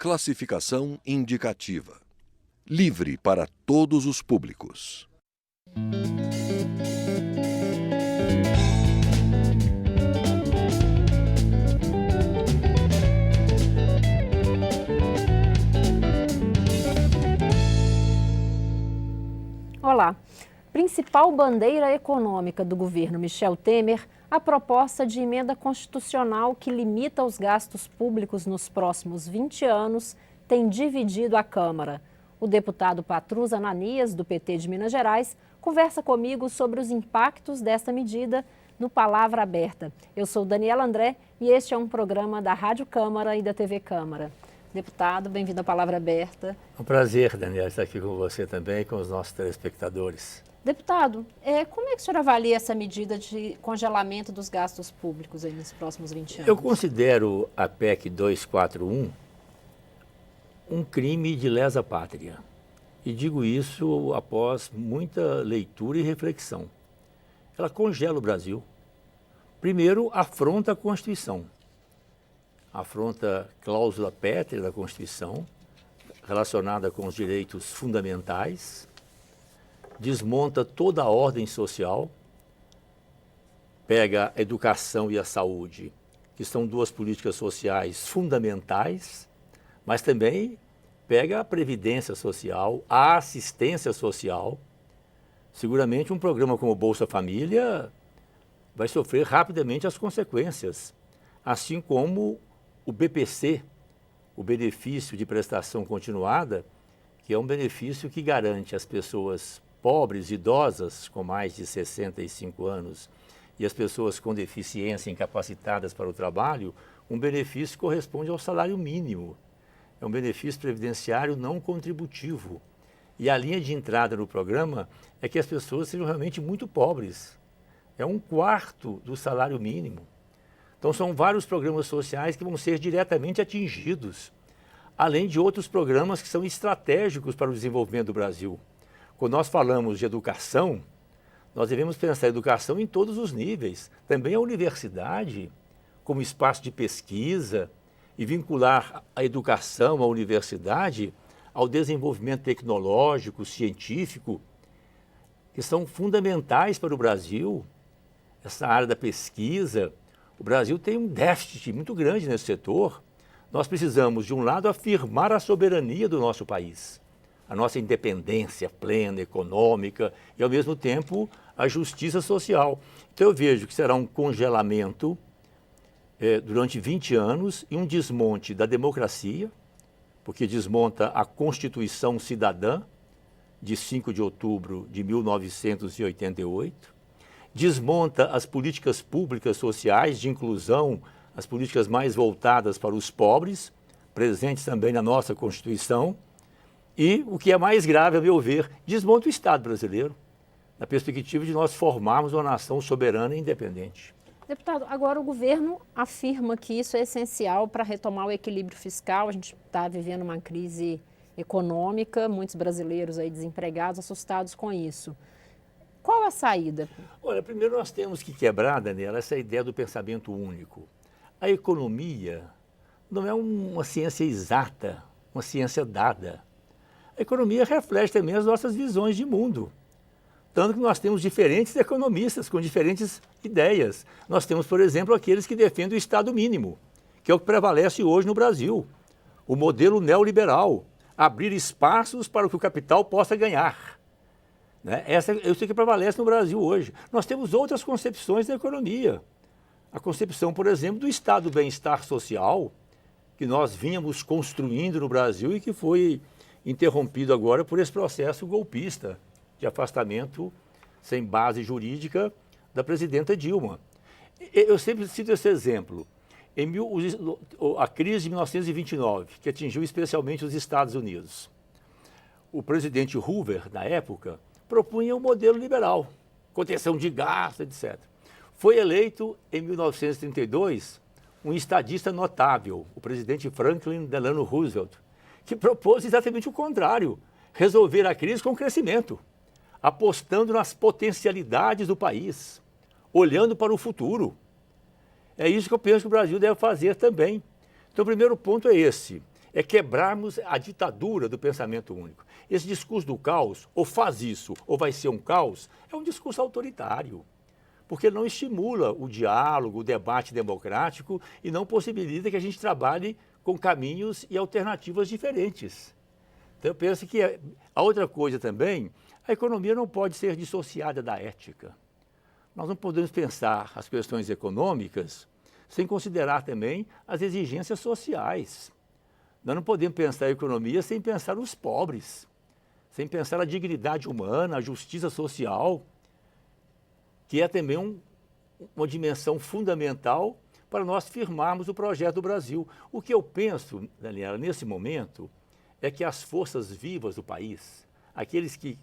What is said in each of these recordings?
Classificação indicativa. Livre para todos os públicos. Olá. Principal bandeira econômica do governo Michel Temer, a proposta de emenda constitucional que limita os gastos públicos nos próximos 20 anos tem dividido a Câmara. O deputado Patrus Ananias, do PT de Minas Gerais, conversa comigo sobre os impactos desta medida no Palavra Aberta. Eu sou Daniela André e este é um programa da Rádio Câmara e da TV Câmara. Deputado, bem-vindo à Palavra Aberta. É um prazer, Daniela, estar aqui com você também e com os nossos telespectadores. Deputado, como é que o senhor avalia essa medida de congelamento dos gastos públicos aí nos próximos 20 anos? Eu considero a PEC 241 um crime de lesa pátria. E digo isso após muita leitura e reflexão. Ela congela o Brasil. Primeiro, afronta a Constituição. Afronta a cláusula pétrea da Constituição, relacionada com os direitos fundamentais, desmonta toda a ordem social, pega a educação e a saúde, que são duas políticas sociais fundamentais, mas também pega a previdência social, a assistência social. Seguramente um programa como o Bolsa Família vai sofrer rapidamente as consequências, assim como o BPC, o benefício de prestação continuada, que é um benefício que garante às pessoas pobres, idosas com mais de 65 anos e as pessoas com deficiência incapacitadas para o trabalho, um benefício que corresponde ao salário mínimo. É um benefício previdenciário não contributivo. E a linha de entrada no programa é que as pessoas sejam realmente muito pobres. É 1/4 do salário mínimo. Então são vários programas sociais que vão ser diretamente atingidos, além de outros programas que são estratégicos para o desenvolvimento do Brasil. Quando nós falamos de educação, nós devemos pensar em educação em todos os níveis. Também a universidade, como espaço de pesquisa, e vincular a educação, a universidade, ao desenvolvimento tecnológico, científico, que são fundamentais para o Brasil. Essa área da pesquisa, o Brasil tem um déficit muito grande nesse setor. Nós precisamos, de um lado, afirmar a soberania do nosso país, a nossa independência plena, econômica e, ao mesmo tempo, a justiça social. Então, eu vejo que será um congelamento durante 20 anos e um desmonte da democracia, porque desmonta a Constituição Cidadã, de 5 de outubro de 1988, desmonta as políticas públicas sociais de inclusão, as políticas mais voltadas para os pobres, presentes também na nossa Constituição, e, o que é mais grave, a meu ver, desmonta o Estado brasileiro, na perspectiva de nós formarmos uma nação soberana e independente. Deputado, agora o governo afirma que isso é essencial para retomar o equilíbrio fiscal. A gente está vivendo uma crise econômica, muitos brasileiros aí desempregados, assustados com isso. Qual a saída? Olha, primeiro nós temos que quebrar, Daniela, essa ideia do pensamento único. A economia não é uma ciência exata, uma ciência dada. A economia reflete também as nossas visões de mundo. Tanto que nós temos diferentes economistas com diferentes ideias. Nós temos, por exemplo, aqueles que defendem o Estado mínimo, que é o que prevalece hoje no Brasil. O modelo neoliberal, abrir espaços para que o capital possa ganhar. Eu sei que prevalece no Brasil hoje. Nós temos outras concepções da economia. A concepção, por exemplo, do Estado do bem-estar social, que nós vínhamos construindo no Brasil e que foi interrompido agora por esse processo golpista de afastamento sem base jurídica da presidenta Dilma. Eu sempre cito esse exemplo. A crise de 1929, que atingiu especialmente os Estados Unidos. O presidente Hoover, na época, propunha um modelo liberal, contenção de gasto, etc. Foi eleito, em 1932, um estadista notável, o presidente Franklin Delano Roosevelt, que propôs exatamente o contrário, resolver a crise com crescimento, apostando nas potencialidades do país, olhando para o futuro. É isso que eu penso que o Brasil deve fazer também. Então, o primeiro ponto é esse, é quebrarmos a ditadura do pensamento único. Esse discurso do caos, ou faz isso, ou vai ser um caos, é um discurso autoritário, porque não estimula o diálogo, o debate democrático e não possibilita que a gente trabalhe com caminhos e alternativas diferentes. Então, eu penso que a outra coisa também, a economia não pode ser dissociada da ética. Nós não podemos pensar as questões econômicas sem considerar também as exigências sociais. Nós não podemos pensar a economia sem pensar os pobres, sem pensar a dignidade humana, a justiça social, que é também uma dimensão fundamental para nós firmarmos o projeto do Brasil. O que eu penso, Daniela, nesse momento, é que as forças vivas do país, aqueles que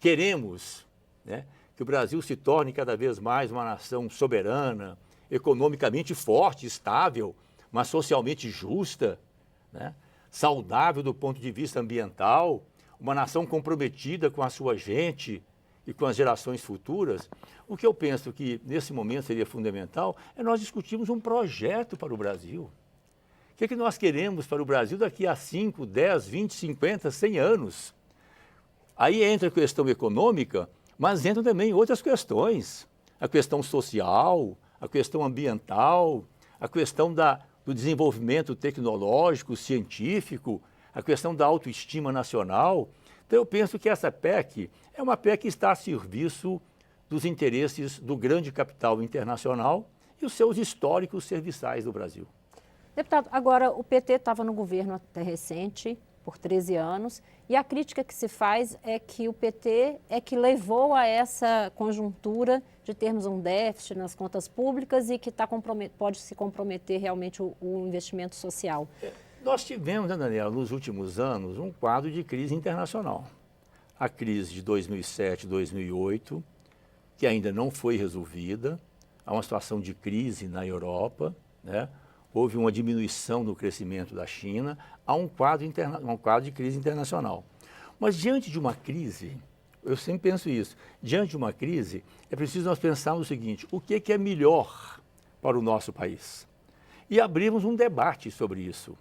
queremos, né, que o Brasil se torne cada vez mais uma nação soberana, economicamente forte, estável, mas socialmente justa, né, saudável do ponto de vista ambiental, uma nação comprometida com a sua gente e com as gerações futuras. O que eu penso que nesse momento seria fundamental é nós discutirmos um projeto para o Brasil. O que é que nós queremos para o Brasil daqui a 5, 10, 20, 50, 100 anos? Aí entra a questão econômica, mas entram também outras questões. A questão social, a questão ambiental, a questão do desenvolvimento tecnológico, científico, a questão da autoestima nacional. Então, eu penso que essa PEC é uma PEC que está a serviço dos interesses do grande capital internacional e os seus históricos serviçais do Brasil. Deputado, agora o PT estava no governo até recente, por 13 anos, e a crítica que se faz é que o PT é que levou a essa conjuntura de termos um déficit nas contas públicas e que pode se comprometer realmente o investimento social. Nós tivemos, né, Daniela, nos últimos anos, um quadro de crise internacional. A crise de 2007, 2008, que ainda não foi resolvida, há uma situação de crise na Europa, né? Houve uma diminuição no crescimento da China, há um quadro de crise internacional. Mas diante de uma crise, eu sempre penso isso, diante de uma crise, é preciso nós pensarmos o seguinte: o que é melhor para o nosso país? E abrirmos um debate sobre isso.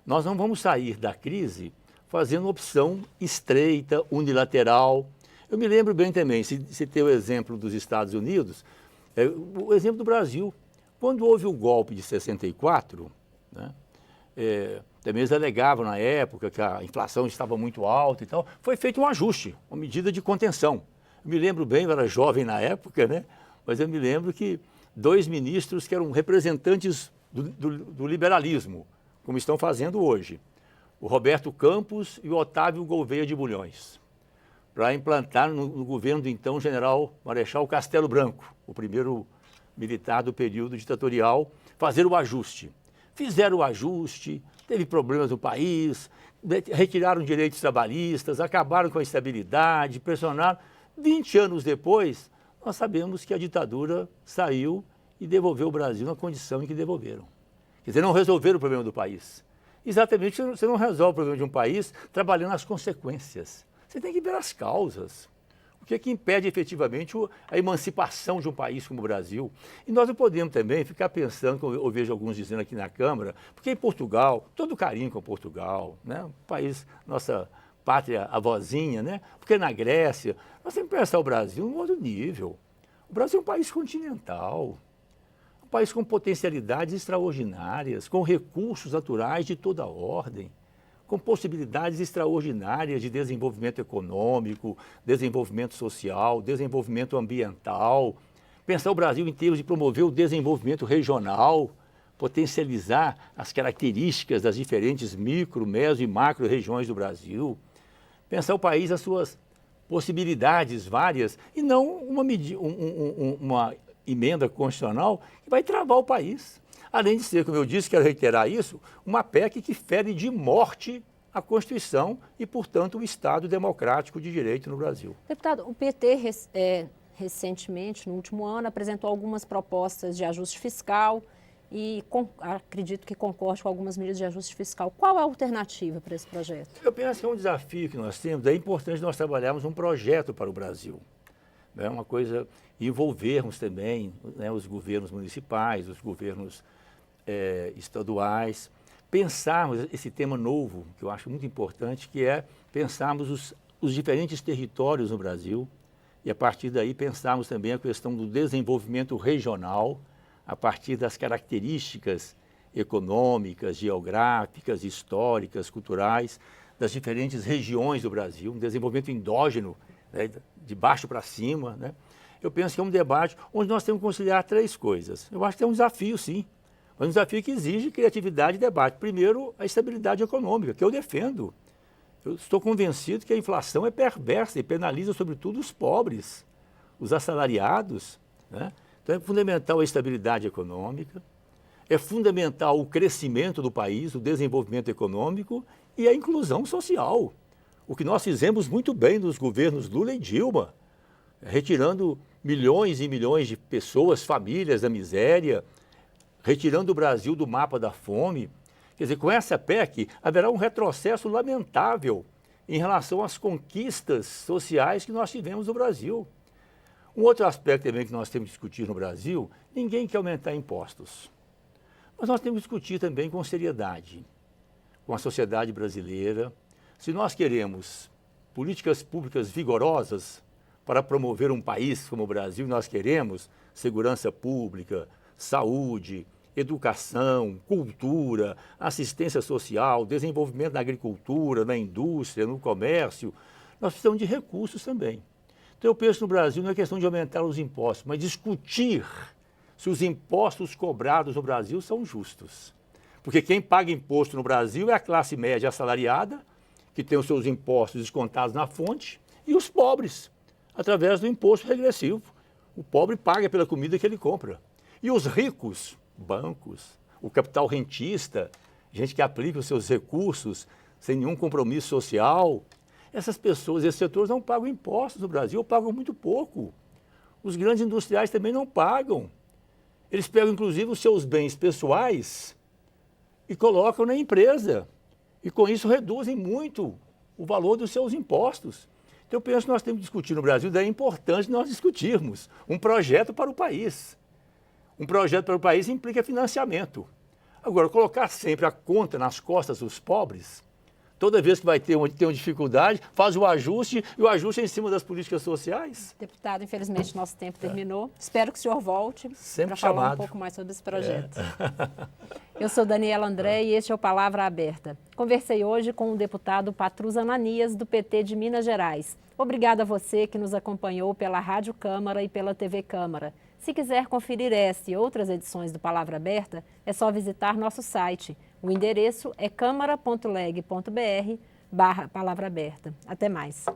Nós não vamos sair da crise fazendo opção estreita, unilateral. Eu me lembro bem também, se tem o exemplo dos Estados Unidos, o exemplo do Brasil. Quando houve o golpe de 64, né, também eles alegavam na época que a inflação estava muito alta e tal, foi feito um ajuste, uma medida de contenção. Eu me lembro bem, eu era jovem na época, né, mas eu me lembro que 2 ministros que eram representantes do liberalismo, como estão fazendo hoje, o Roberto Campos e o Otávio Gouveia de Bulhões, para implantar no governo do então general Marechal Castelo Branco, o primeiro militar do período ditatorial, fazer o ajuste. Fizeram o ajuste, teve problemas no país, retiraram direitos trabalhistas, acabaram com a estabilidade, pressionaram. 20 anos depois, nós sabemos que a ditadura saiu e devolveu o Brasil na condição em que devolveram. Quer dizer, não resolveram o problema do país. Exatamente, você não resolve o problema de um país trabalhando as consequências. Você tem que ver as causas. O que é que impede efetivamente a emancipação de um país como o Brasil? E nós não podemos também ficar pensando, como eu vejo alguns dizendo aqui na Câmara, porque em Portugal, todo carinho com Portugal, né? Um país, nossa pátria avózinha, né? Porque na Grécia, nós temos que pensar o Brasil num outro nível. O Brasil é um país continental, um país com potencialidades extraordinárias, com recursos naturais de toda ordem, com possibilidades extraordinárias de desenvolvimento econômico, desenvolvimento social, desenvolvimento ambiental. Pensar o Brasil em termos de promover o desenvolvimento regional, potencializar as características das diferentes micro, meso e macro regiões do Brasil. Pensar o país, as suas possibilidades várias, e não uma emenda constitucional que vai travar o país. Além de ser, como eu disse, quero reiterar isso, uma PEC que fere de morte a Constituição e, portanto, o Estado democrático de direito no Brasil. Deputado, o PT recentemente, no último ano, apresentou algumas propostas de ajuste fiscal e acredito que concorde com algumas medidas de ajuste fiscal. Qual a alternativa para esse projeto? Eu penso que é um desafio que nós temos, é importante nós trabalharmos um projeto para o Brasil. É uma coisa, envolvermos também, né, os governos municipais, os governos estaduais, pensarmos esse tema novo, que eu acho muito importante, que é pensarmos os diferentes territórios no Brasil e, a partir daí, pensarmos também a questão do desenvolvimento regional, a partir das características econômicas, geográficas, históricas, culturais, das diferentes regiões do Brasil, um desenvolvimento endógeno, né, de baixo para cima, né? Eu penso que é um debate onde nós temos que conciliar três coisas. Eu acho que é um desafio, sim. É um desafio que exige criatividade e debate. Primeiro, a estabilidade econômica, que eu defendo. Eu estou convencido que a inflação é perversa e penaliza, sobretudo, os pobres, os assalariados, né? Então, é fundamental a estabilidade econômica, é fundamental o crescimento do país, o desenvolvimento econômico e a inclusão social. O que nós fizemos muito bem nos governos Lula e Dilma, retirando milhões e milhões de pessoas, famílias da miséria, retirando o Brasil do mapa da fome. Quer dizer, com essa PEC haverá um retrocesso lamentável em relação às conquistas sociais que nós tivemos no Brasil. Um outro aspecto também que nós temos que discutir no Brasil, ninguém quer aumentar impostos. Mas nós temos que discutir também com seriedade, com a sociedade brasileira. Se nós queremos políticas públicas vigorosas para promover um país como o Brasil, nós queremos segurança pública, saúde, educação, cultura, assistência social, desenvolvimento na agricultura, na indústria, no comércio, nós precisamos de recursos também. Então eu penso no Brasil não é questão de aumentar os impostos, mas discutir se os impostos cobrados no Brasil são justos. Porque quem paga imposto no Brasil é a classe média assalariada, que tem os seus impostos descontados na fonte, e os pobres, através do imposto regressivo. O pobre paga pela comida que ele compra. E os ricos, bancos, o capital rentista, gente que aplica os seus recursos sem nenhum compromisso social, essas pessoas, esses setores não pagam impostos no Brasil, ou pagam muito pouco. Os grandes industriais também não pagam. Eles pegam, inclusive, os seus bens pessoais e colocam na empresa. E com isso reduzem muito o valor dos seus impostos. Então eu penso que nós temos que discutir no Brasil, daí é importante nós discutirmos um projeto para o país. Um projeto para o país implica financiamento. Agora, colocar sempre a conta nas costas dos pobres, toda vez que vai ter uma dificuldade, faz o ajuste, e o ajuste é em cima das políticas sociais. Deputado, infelizmente nosso tempo terminou. Espero que o senhor volte para falar um pouco mais sobre esse projeto. Eu sou Daniela André e este é o Palavra Aberta. Conversei hoje com o deputado Patrus Ananias, do PT de Minas Gerais. Obrigada a você que nos acompanhou pela Rádio Câmara e pela TV Câmara. Se quiser conferir esta e outras edições do Palavra Aberta, é só visitar nosso site. O endereço é câmara.leg.br/palavra aberta. Até mais.